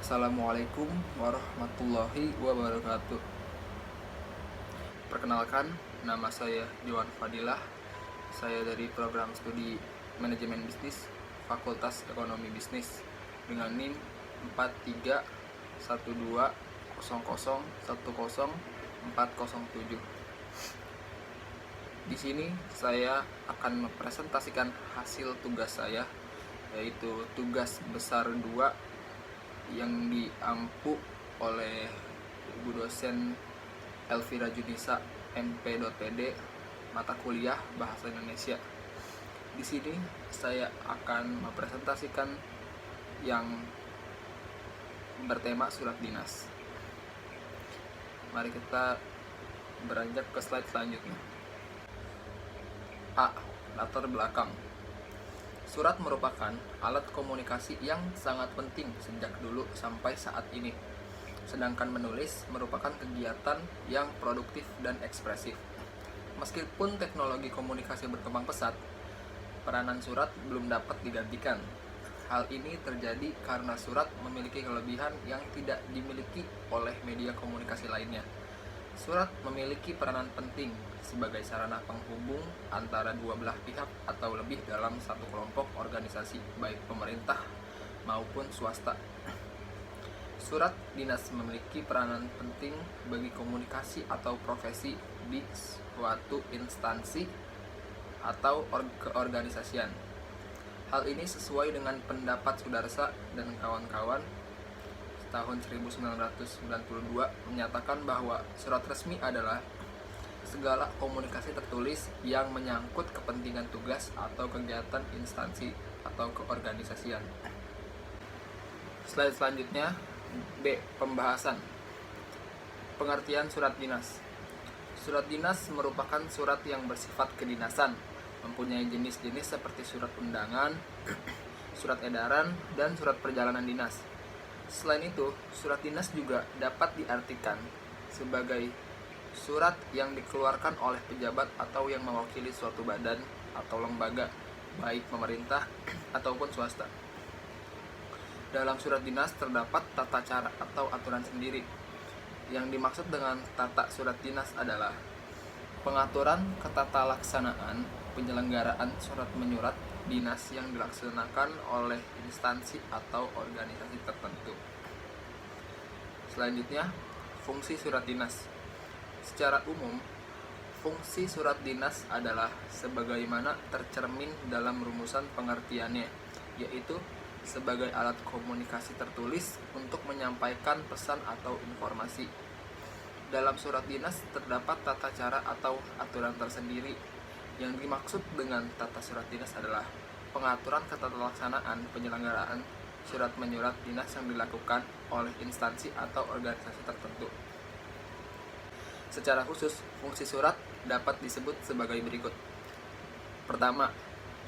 Assalamualaikum warahmatullahi wabarakatuh. Perkenalkan, nama saya Johan Fadilah. Saya dari program studi Manajemen Bisnis, Fakultas Ekonomi Bisnis dengan NIM 431200100407. Di sini saya akan mempresentasikan hasil tugas saya, yaitu tugas besar 2 yang diampu oleh Ibu dosen Elvira Junisa MP.PD, mata kuliah Bahasa Indonesia. Di sini saya akan mempresentasikan yang bertema surat dinas. Mari kita beranjak ke slide selanjutnya. A. Latar belakang. Surat merupakan alat komunikasi yang sangat penting sejak dulu sampai saat ini. Sedangkan menulis merupakan kegiatan yang produktif dan ekspresif. Meskipun teknologi komunikasi berkembang pesat, peranan surat belum dapat digantikan. Hal ini terjadi karena surat memiliki kelebihan yang tidak dimiliki oleh media komunikasi lainnya. Surat memiliki peranan penting sebagai sarana penghubung antara dua belah pihak atau lebih dalam satu kelompok organisasi, baik pemerintah maupun swasta. Surat dinas memiliki peranan penting bagi komunikasi atau profesi di suatu instansi atau keorganisasian. Hal ini sesuai dengan pendapat Sudarsa dan kawan-kawan tahun 1992 menyatakan bahwa surat resmi adalah segala komunikasi tertulis yang menyangkut kepentingan tugas atau kegiatan instansi atau keorganisasian. Slide selanjutnya, B. Pembahasan. Pengertian surat dinas. Surat dinas merupakan surat yang bersifat kedinasan, mempunyai jenis-jenis seperti surat undangan, surat edaran, dan surat perjalanan dinas. Selain itu, surat dinas juga dapat diartikan sebagai surat yang dikeluarkan oleh pejabat atau yang mewakili suatu badan atau lembaga, baik pemerintah ataupun swasta. Dalam surat dinas terdapat tata cara atau aturan sendiri. Yang dimaksud dengan tata surat dinas adalah pengaturan ketatalaksanaan penyelenggaraan surat menyurat dinas yang dilaksanakan oleh instansi atau organisasi tertentu. Selanjutnya, fungsi surat dinas. Secara umum, fungsi surat dinas adalah sebagaimana tercermin dalam rumusan pengertiannya, yaitu sebagai alat komunikasi tertulis untuk menyampaikan pesan atau informasi. Dalam surat dinas terdapat tata cara atau aturan tersendiri. Yang dimaksud dengan tata surat dinas adalah pengaturan ketatalaksanaan penyelenggaraan surat menyurat dinas yang dilakukan oleh instansi atau organisasi tertentu. Secara khusus, fungsi surat dapat disebut sebagai berikut. Pertama,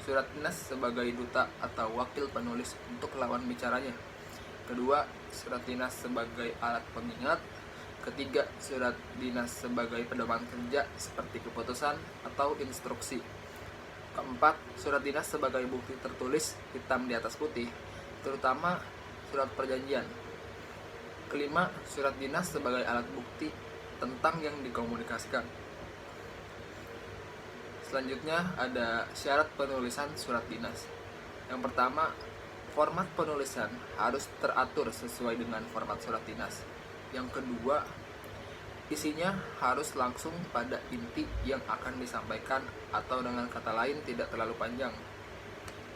surat dinas sebagai duta atau wakil penulis untuk lawan bicaranya. Kedua, surat dinas sebagai alat pengingat. Ketiga, surat dinas sebagai pedoman kerja seperti keputusan atau instruksi. Keempat, surat dinas sebagai bukti tertulis hitam di atas putih, terutama surat perjanjian. Kelima, surat dinas sebagai alat bukti tentang yang dikomunikasikan. Selanjutnya ada syarat penulisan surat dinas. Yang pertama, format penulisan harus teratur sesuai dengan format surat dinas. Yang kedua, isinya harus langsung pada inti yang akan disampaikan atau dengan kata lain tidak terlalu panjang.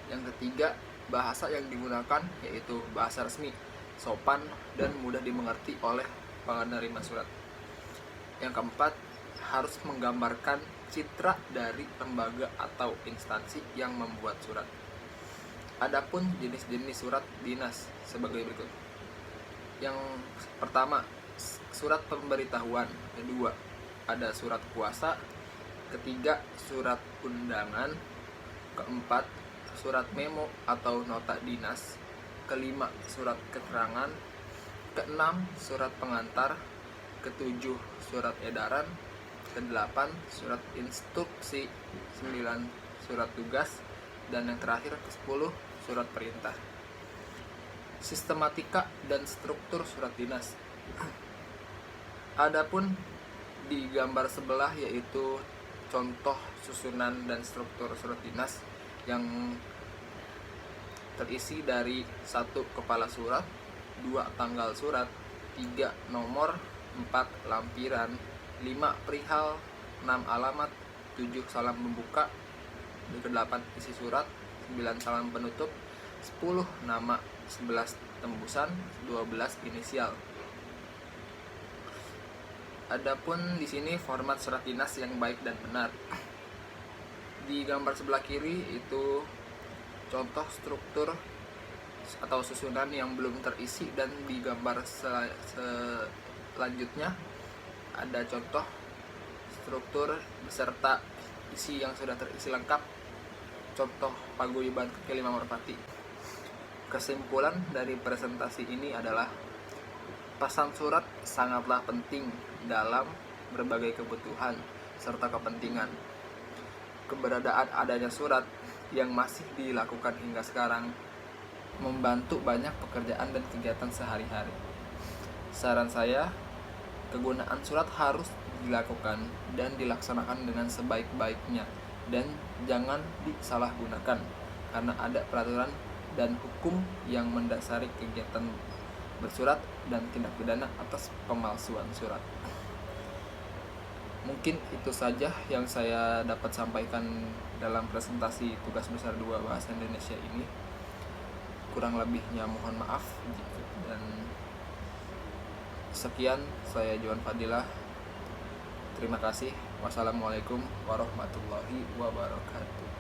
Yang ketiga, bahasa yang digunakan yaitu bahasa resmi, sopan, dan mudah dimengerti oleh penerima surat. Yang keempat, harus menggambarkan citra dari lembaga atau instansi yang membuat surat. Adapun jenis-jenis surat dinas sebagai berikut. Yang pertama, surat pemberitahuan. Kedua, ada surat kuasa. Ketiga, surat undangan. Keempat, surat memo atau nota dinas. Kelima, surat keterangan. Keenam, surat pengantar. Ketujuh, surat edaran. Kedelapan, surat instruksi. 9, surat tugas. Dan yang terakhir, ke-10, surat perintah. Sistematika dan struktur surat dinas. Adapun di gambar sebelah yaitu contoh susunan dan struktur surat dinas yang terisi dari 1 kepala surat, 2 tanggal surat, 3 nomor, 4 lampiran, 5 perihal, 6 alamat, 7 salam pembuka, 8 isi surat, 9 salam penutup, 10 nama, 11 tembusan, 12 inisial. Adapun di sini format surat dinas yang baik dan benar. Di gambar sebelah kiri itu contoh struktur atau susunan yang belum terisi, dan di gambar selanjutnya ada contoh struktur beserta isi yang sudah terisi lengkap. Contoh paguyuban kaki 5 merpati. Kesimpulan dari presentasi ini adalah pesan surat sangatlah penting dalam berbagai kebutuhan serta kepentingan. Keberadaan adanya surat yang masih dilakukan hingga sekarang membantu banyak pekerjaan dan kegiatan sehari-hari. Saran saya, kegunaan surat harus dilakukan dan dilaksanakan dengan sebaik-baiknya, dan jangan disalahgunakan karena ada peraturan dan hukum yang mendasari kegiatan bersurat dan tindak pidana atas pemalsuan surat. Mungkin itu saja yang saya dapat sampaikan dalam presentasi tugas besar 2 bahasa Indonesia ini. Kurang lebihnya mohon maaf, dan sekian, saya Juan Fadilah. Terima kasih. Wassalamualaikum warahmatullahi wabarakatuh.